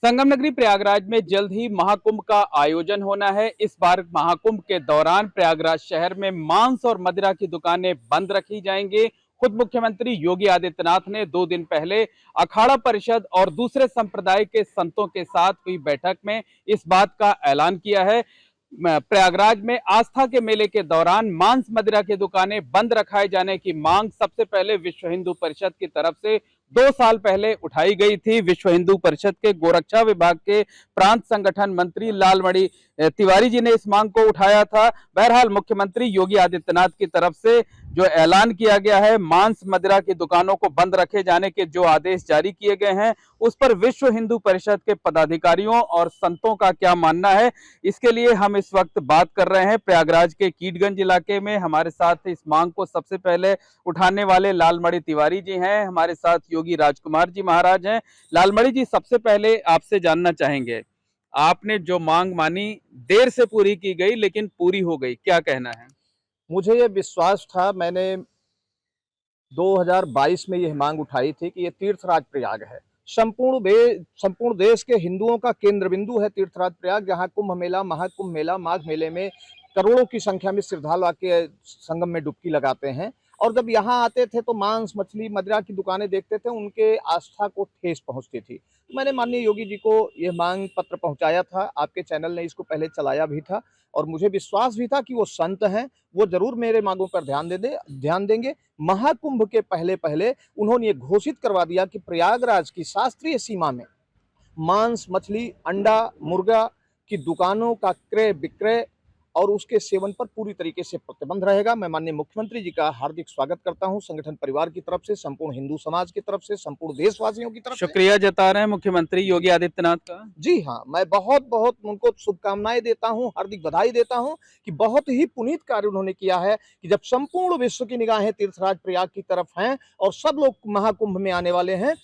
संगम नगरी प्रयागराज में जल्द ही महाकुंभ का आयोजन होना है। इस बार महाकुंभ के दौरान प्रयागराज शहर में मांस और मदिरा की दुकानें बंद रखी जाएंगी। खुद मुख्यमंत्री योगी आदित्यनाथ ने 2 दिन पहले अखाड़ा परिषद और दूसरे संप्रदाय के संतों के साथ हुई बैठक में इस बात का ऐलान किया है। प्रयागराज में आस्था के मेले के दौरान मांस मदिरा की दुकानें बंद रखाए जाने की मांग सबसे पहले विश्व हिंदू परिषद की तरफ से 2 साल पहले उठाई गई थी। विश्व हिंदू परिषद के गोरक्षा विभाग के प्रांत संगठन मंत्री लालमणि तिवारी जी ने इस मांग को उठाया था। बहरहाल मुख्यमंत्री योगी आदित्यनाथ की तरफ से जो ऐलान किया गया है, मांस मदिरा की दुकानों को बंद रखे जाने के जो आदेश जारी किए गए हैं, उस पर विश्व हिंदू परिषद के पदाधिकारियों और संतों का क्या मानना है, इसके लिए हम इस वक्त बात कर रहे हैं। प्रयागराज के कीटगंज इलाके में हमारे साथ इस मांग को सबसे पहले उठाने वाले लालमणि तिवारी जी हैं, हमारे साथ योगी राजकुमार जी महाराज हैं। लालमणि जी, सबसे पहले आपसे जानना चाहेंगे, आपने जो मांग मानी देर से पूरी की गई लेकिन पूरी हो गई, क्या कहना है? मुझे ये विश्वास था, मैंने 2022 में यह मांग उठाई थी कि ये तीर्थराज प्रयाग है। संपूर्ण देश के हिंदुओं का केंद्र बिंदु है तीर्थराज प्रयाग, जहाँ कुंभ मेला, महाकुंभ मेला, माघ मेले में करोड़ों की संख्या में श्रद्धालु आके संगम में डुबकी लगाते हैं। और जब यहाँ आते थे तो मांस, मछली, मदिरा की दुकानें देखते थे, उनके आस्था को ठेस पहुंचती थी। तो मैंने माननीय योगी जी को यह मांग पत्र पहुंचाया था। आपके चैनल ने इसको पहले चलाया भी था और मुझे विश्वास भी था कि वो संत हैं, वो जरूर मेरे मांगों पर ध्यान देंगे। महाकुंभ के पहले पहले उन्होंने ये घोषित करवा दिया कि प्रयागराज की शास्त्रीय सीमा में मांस, मछली, अंडा, मुर्गा की दुकानों का क्रय विक्रय और उसके सेवन पर पूरी तरीके से प्रतिबंध रहेगा। मैं माननीय मुख्यमंत्री जी का हार्दिक स्वागत करता हूं, संगठन परिवार की तरफ से, संपूर्ण हिंदू समाज की तरफ से, संपूर्ण देशवासियों की तरफ से। शुक्रिया जता रहे हैं मुख्यमंत्री योगी आदित्यनाथ का। जी हाँ, मैं बहुत बहुत उनको शुभकामनाएं देता हूं, हार्दिक बधाई देता हूं कि बहुत ही पुनीत कार्य उन्होंने किया है कि जब संपूर्ण विश्व की निगाहें तीर्थराज प्रयाग की तरफ हैं और सब लोग महाकुंभ में आने वाले हैं,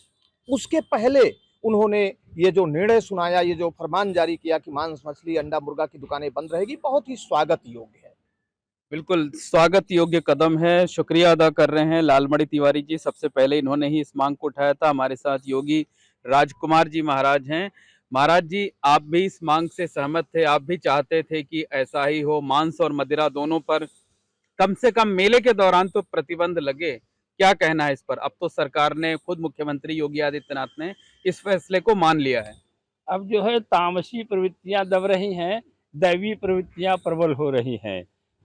उसके पहले उन्होंने ये जो निर्णय सुनाया, ये जो फरमान जारी किया कि मांस, मछली, अंडा, मुर्गा की दुकानें बंद रहेगी, बहुत ही स्वागत योग्य है। बिल्कुल स्वागत योग्य कदम है। शुक्रिया अदा कर रहे हैं लालमणि तिवारी जी, सबसे पहले इन्होंने ही इस मांग को उठाया था। हमारे साथ योगी राजकुमार जी महाराज हैं। महाराज जी, आप भी इस मांग से सहमत थे, आप भी चाहते थे कि ऐसा ही हो, मांस और मदिरा दोनों पर कम से कम मेले के दौरान तो प्रतिबंध लगे। क्या कहना है इस पर? अब तो सरकार ने, खुद मुख्यमंत्री योगी आदित्यनाथ ने इस फैसले को मान लिया है। अब जो है तामसी प्रवृत्तियां दब रही हैं, दैवी प्रवृत्तियां प्रबल हो रही हैं।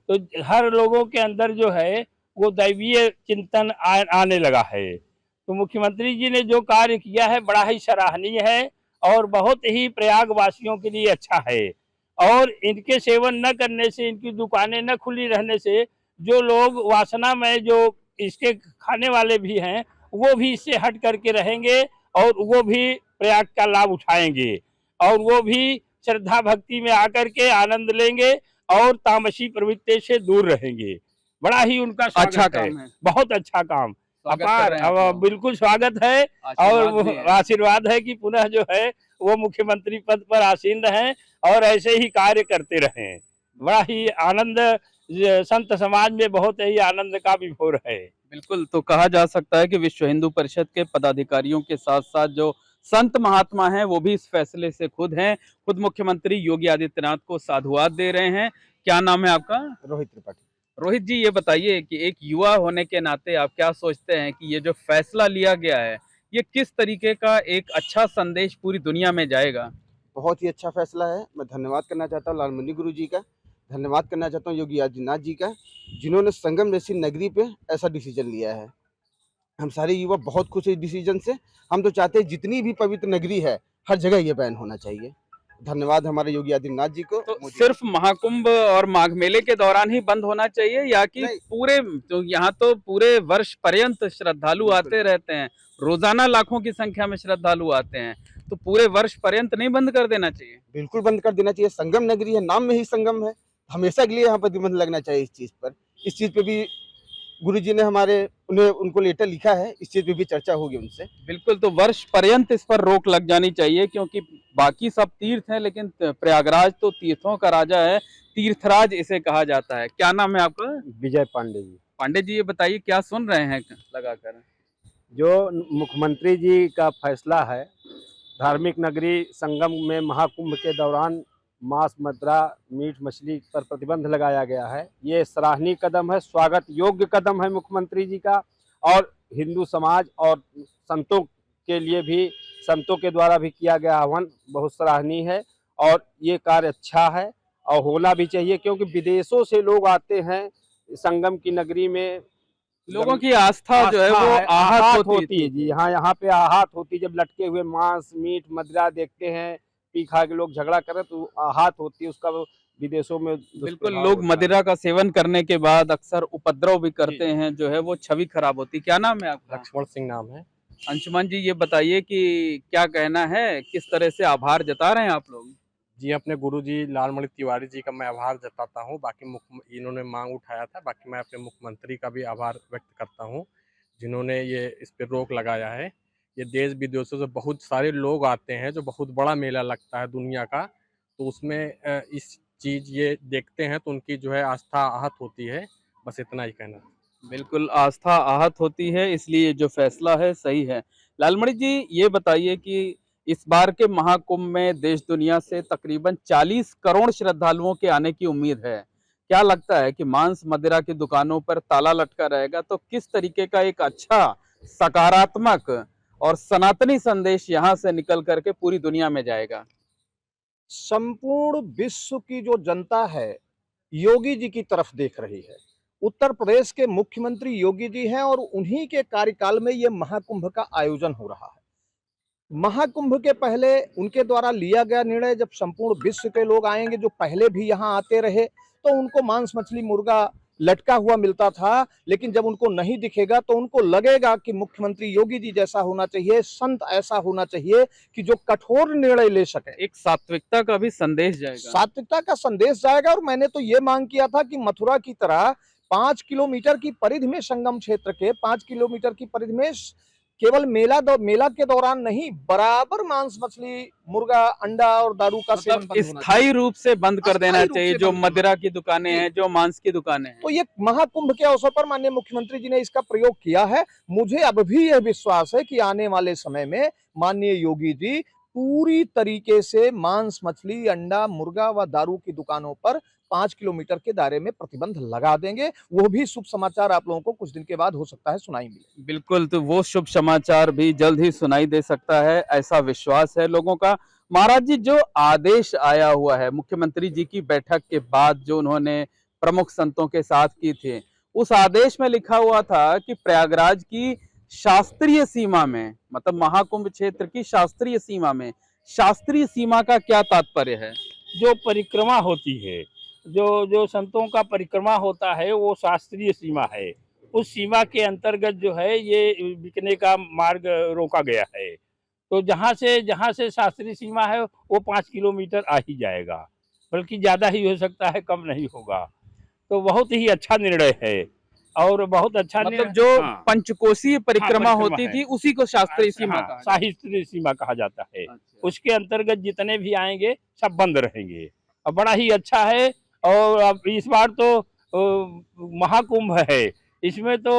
तो हर लोगों के अंदर जो है वो दैवीय चिंतन आने लगा है। तो मुख्यमंत्री जी ने जो कार्य किया है बड़ा ही सराहनीय है और बहुत ही प्रयाग वासियों के लिए अच्छा है। और इनके सेवन न करने से, इनकी दुकानें न खुली रहने से जो लोग वासना में जो इसके खाने वाले भी हैं, वो भी इससे हट करके रहेंगे और वो भी प्रयाग का लाभ उठाएंगे और वो भी श्रद्धा भक्ति में आकर के आनंद लेंगे और तामसी प्रवृत्ति से दूर रहेंगे। बड़ा ही उनका अच्छा स्वागत है, काम है। बहुत अच्छा काम, स्वागत कर अपार। रहे हैं आप लोग। बिल्कुल स्वागत है और आशीर्वाद भी है। आशीर्वाद है कि पुनः जो है वो मुख्यमंत्री पद पर आसीन रहें और ऐसे ही कार्य करते रहें। बड़ा ही आनंद संत समाज में बहुत ही आनंद का विभोर है। बिल्कुल, तो कहा जा सकता है कि विश्व हिंदू परिषद के पदाधिकारियों के साथ साथ जो संत महात्मा हैं, वो भी इस फैसले से खुद हैं। खुद मुख्यमंत्री योगी आदित्यनाथ को साधुवाद दे रहे हैं। क्या नाम है आपका? रोहित त्रिपाठी। रोहित जी, ये बताइए कि एक युवा होने के नाते आप क्या सोचते हैं कि ये जो फैसला लिया गया है, ये किस तरीके का एक अच्छा संदेश पूरी दुनिया में जाएगा? बहुत ही अच्छा फैसला है। मैं धन्यवाद करना चाहता हूँ लालमणि गुरु जी का, धन्यवाद करना चाहता हूँ योगी आदित्यनाथ जी का, जिन्होंने संगम जैसी नगरी पे ऐसा डिसीजन लिया है। हम सारे युवा बहुत खुश हैं इस डिसीजन से। हम तो चाहते हैं जितनी भी पवित्र नगरी है, हर जगह ये बैन होना चाहिए। धन्यवाद हमारे योगी आदित्यनाथ जी को। तो सिर्फ महाकुंभ और माघ मेले के दौरान ही बंद होना चाहिए या कि नहीं। पूरे, तो यहाँ तो पूरे वर्ष पर्यंत श्रद्धालु आते रहते हैं, रोजाना लाखों की संख्या में श्रद्धालु आते हैं, तो पूरे वर्ष पर्यंत नहीं बंद कर देना चाहिए? बिल्कुल बंद कर देना चाहिए। संगम नगरी है, नाम में ही संगम है, हमेशा के लिए यहाँ प्रतिबंध लगना चाहिए इस चीज़ पर। इस चीज़ पे भी गुरु जी ने उनको लेटर लिखा है, इस चीज़ पे भी चर्चा होगी उनसे। बिल्कुल, तो वर्ष पर्यंत इस पर रोक लग जानी चाहिए, क्योंकि बाकी सब तीर्थ हैं लेकिन प्रयागराज तो तीर्थों का राजा है, तीर्थराज इसे कहा जाता है। क्या नाम है आपका? विजय पांडे जी। पांडे जी, ये बताइए क्या सुन रहे हैं लगाकर? जो मुख्यमंत्री जी का फैसला है धार्मिक नगरी संगम में महाकुंभ के दौरान मांस, मदिरा, मीट मछली पर प्रतिबंध लगाया गया है। ये सराहनीय कदम है, स्वागत योग्य कदम है मुख्यमंत्री जी का, और हिंदू समाज और संतों के लिए भी, संतों के द्वारा भी किया गया आह्वान बहुत सराहनीय है। और ये कार्य अच्छा है और होना भी चाहिए, क्योंकि विदेशों से लोग आते हैं संगम की नगरी में। लोगों की आस्था जो है वो आहत आहत होती होती है जी। हाँ, यहाँ पे आहत होती है, जब लटके हुए मांस, मीट, मदिरा देखते हैं, पी खा के लोग झगड़ा कर रहे तो आहत होती है, उसका विदेशों में बिल्कुल। दुष्प्रभाव लोग होता है। मदिरा का सेवन करने के बाद अक्सर उपद्रव भी करते हैं, जो है वो छवि खराब होती है। क्या नाम है आपका? लक्ष्मण सिंह नाम है। अंशुमन जी, ये बताइए कि क्या कहना है, किस तरह से आभार जता रहे हैं आप लोग? जी, अपने गुरुजी लालमणि तिवारी जी का मैं आभार जताता हूँ। बाकी इन्होंने मांग उठाया था, बाकी मैं अपने मुख्यमंत्री का भी आभार व्यक्त करता हूँ, जिन्होंने ये इस पे रोक लगाया है। ये देश विदेशों से बहुत सारे लोग आते हैं, जो बहुत बड़ा मेला लगता है दुनिया का, तो उसमें इस चीज़ ये देखते हैं तो उनकी जो है आस्था आहत होती है। बस इतना ही कहना है। बिल्कुल, आस्था आहत होती है, इसलिए जो फैसला है सही है। लालमणि जी, ये बताइए कि इस बार के महाकुंभ में देश दुनिया से तकरीबन 40 करोड़ श्रद्धालुओं के आने की उम्मीद है। क्या लगता है कि मांस मदिरा की दुकानों पर ताला लटका रहेगा, तो किस तरीके का एक अच्छा, सकारात्मक और सनातनी संदेश यहाँ से निकल करके पूरी दुनिया में जाएगा? संपूर्ण विश्व की जो जनता है योगी जी की तरफ देख रही है। उत्तर प्रदेश के मुख्यमंत्री योगी जी हैं और उन्हीं के कार्यकाल में ये महाकुंभ का आयोजन हो रहा है। महाकुंभ के पहले उनके द्वारा लिया गया निर्णय, जब संपूर्ण विश्व के लोग आएंगे जो पहले भी यहाँ आते रहे, तो उनको मांस, मछली, मुर्गा लटका हुआ मिलता था, लेकिन जब उनको नहीं दिखेगा तो उनको लगेगा कि मुख्यमंत्री योगी जी जैसा होना चाहिए, संत ऐसा होना चाहिए कि जो कठोर निर्णय ले सके। एक सात्विकता का भी संदेश जाएगा। सात्विकता का संदेश जाएगा। और मैंने तो ये मांग किया था कि मथुरा की तरह 5 किलोमीटर की परिधि में, संगम क्षेत्र के 5 किलोमीटर की परिधि में केवल मेला के दौरान नहीं, बराबर मांस, मछली, मुर्गा, अंडा और दारू का सेवन मतलब बंद होना चाहिए। स्थायी रूप से बंद कर देना अस्थायी रूप चाहिए, से जो बंद होना मदिरा की दुकानें हैं, जो मांस की दुकानें हैं। तो ये महाकुंभ के अवसर पर माननीय मुख्यमंत्री जी ने इसका प्रयोग किया है। मुझे अब भी यह विश्वास है कि आने वाले समय में माननीय योगी जी पूरी तरीके से मांस, मछली, अंडा, मुर्गा व दारू की दुकानों पर 5 किलोमीटर के दायरे में प्रतिबंध लगा देंगे। वो भी शुभ समाचार आप लोगों को कुछ दिन के बाद हो सकता है सुनाई मिले। बिल्कुल, तो वो शुभ समाचार भी जल्द ही सुनाई दे सकता है, ऐसा विश्वास है लोगों का। महाराज जी, जो आदेश आया हुआ है मुख्यमंत्री जी की बैठक के बाद, जो उन्होंने प्रमुख संतों के साथ की थी, उस आदेश में लिखा हुआ था कि प्रयागराज की शास्त्रीय सीमा में, मतलब महाकुंभ क्षेत्र की शास्त्रीय सीमा में, शास्त्रीय सीमा का क्या तात्पर्य है? जो परिक्रमा होती है, जो जो संतों का परिक्रमा होता है, वो शास्त्रीय सीमा है। उस सीमा के अंतर्गत जो है ये बिकने का मार्ग रोका गया है। तो जहाँ से शास्त्रीय सीमा है वो 5 किलोमीटर आ ही जाएगा, बल्कि ज़्यादा ही हो सकता है, कम नहीं होगा। तो बहुत ही अच्छा निर्णय है और बहुत अच्छा मतलब जो हाँ, पंचकोशीय परिक्रमा परिक्रमा होती है। थी, उसी को शास्त्रीय सीमा हाँ, कहा जाता है। शास्त्रीय सीमा कहा जाता है। अच्छा। उसके अंतर्गत जितने भी आएंगे सब बंद रहेंगे और बड़ा ही अच्छा है। और अब इस बार तो महाकुंभ है, इसमें तो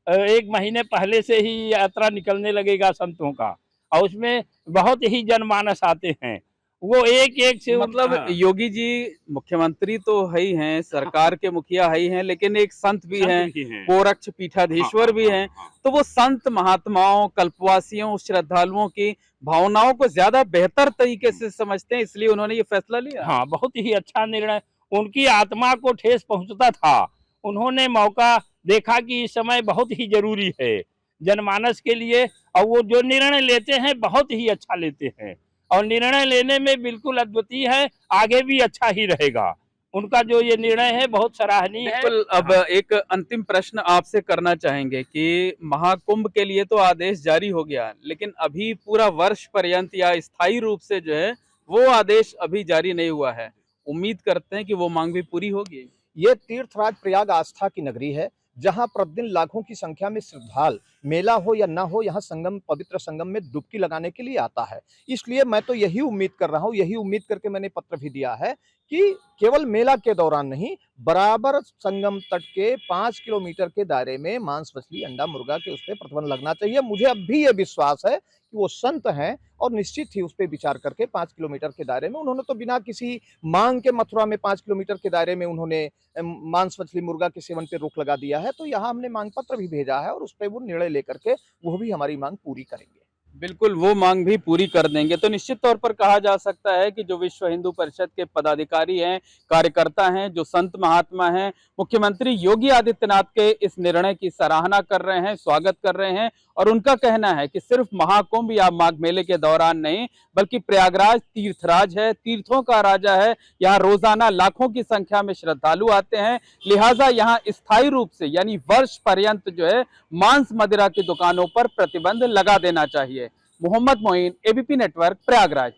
1 महीने पहले से ही यात्रा निकलने लगेगा संतों का, और उसमें बहुत ही जनमानस आते हैं। वो एक से मतलब हाँ, योगी जी मुख्यमंत्री तो है ही हैं, सरकार के मुखिया है ही हैं, लेकिन एक संत भी संत हैं, भी हैं। गोरक्ष पीठाधीश्वर भी हैं। हाँ। तो वो संत महात्माओं, कल्पवासियों, श्रद्धालुओं की भावनाओं को ज्यादा बेहतर तरीके से समझते हैं, इसलिए उन्होंने ये फैसला लिया। हाँ, बहुत ही अच्छा निर्णय। उनकी आत्मा को ठेस पहुंचता था, उन्होंने मौका देखा कि इस समय बहुत ही जरूरी है जनमानस के लिए, और वो जो निर्णय लेते हैं बहुत ही अच्छा लेते हैं और निर्णय लेने में बिल्कुल अद्वितीय है, आगे भी अच्छा ही रहेगा। उनका जो ये निर्णय है बहुत सराहनीय है। बिल्कुल। अब एक अंतिम प्रश्न आपसे करना चाहेंगे कि महाकुंभ के लिए तो आदेश जारी हो गया, लेकिन अभी पूरा वर्ष पर्यंत या स्थायी रूप से जो है वो आदेश अभी जारी नहीं हुआ है। उम्मीद करते हैं कि वो मांग भी पूरी होगी। ये तीर्थराज प्रयाग आस्था की नगरी है, जहां प्रतिदिन लाखों की संख्या में श्रद्धालु, मेला हो या ना हो, यहाँ संगम, पवित्र संगम में डुबकी लगाने के लिए आता है। इसलिए मैं तो यही उम्मीद कर रहा हूँ, यही उम्मीद करके मैंने पत्र भी दिया है कि केवल मेला के दौरान नहीं, बराबर संगम तट के 5 किलोमीटर के दायरे में मांस, मछली, अंडा, मुर्गा के उस पर प्रतिबंध लगना चाहिए। मुझे अब भी ये विश्वास है कि कि वो संत हैं और निश्चित ही उस पर विचार करके 5 किलोमीटर के दायरे में उन्होंने तो बिना किसी मांग के मथुरा में 5 किलोमीटर के दायरे में उन्होंने मांस मछली मुर्गा के सेवन पे रोक लगा दिया है। तो यहाँ हमने मांग पत्र भी भेजा है और उस पर वो निर्णय लेकर के वो भी हमारी मांग पूरी करेंगे। बिल्कुल, वो मांग भी पूरी कर देंगे। तो निश्चित तौर पर कहा जा सकता है कि जो विश्व हिंदू परिषद के पदाधिकारी हैं, कार्यकर्ता हैं, जो संत महात्मा हैं, मुख्यमंत्री योगी आदित्यनाथ के इस निर्णय की सराहना कर रहे हैं, स्वागत कर रहे हैं और उनका कहना है कि सिर्फ महाकुंभ या माघ मेले के दौरान नहीं, बल्कि प्रयागराज तीर्थराज है, तीर्थों का राजा है। यहाँ रोजाना लाखों की संख्या में श्रद्धालु आते हैं, लिहाजा यहाँ स्थायी रूप से यानी वर्ष पर्यंत जो है मांस मदिरा की दुकानों पर प्रतिबंध लगा देना चाहिए। Mohammad Moin, ABP network, Prayagraj.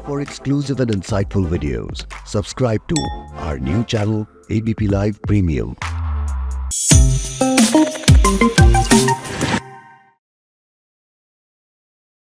For exclusive and insightful videos, subscribe to our new channel ABP Live Premium.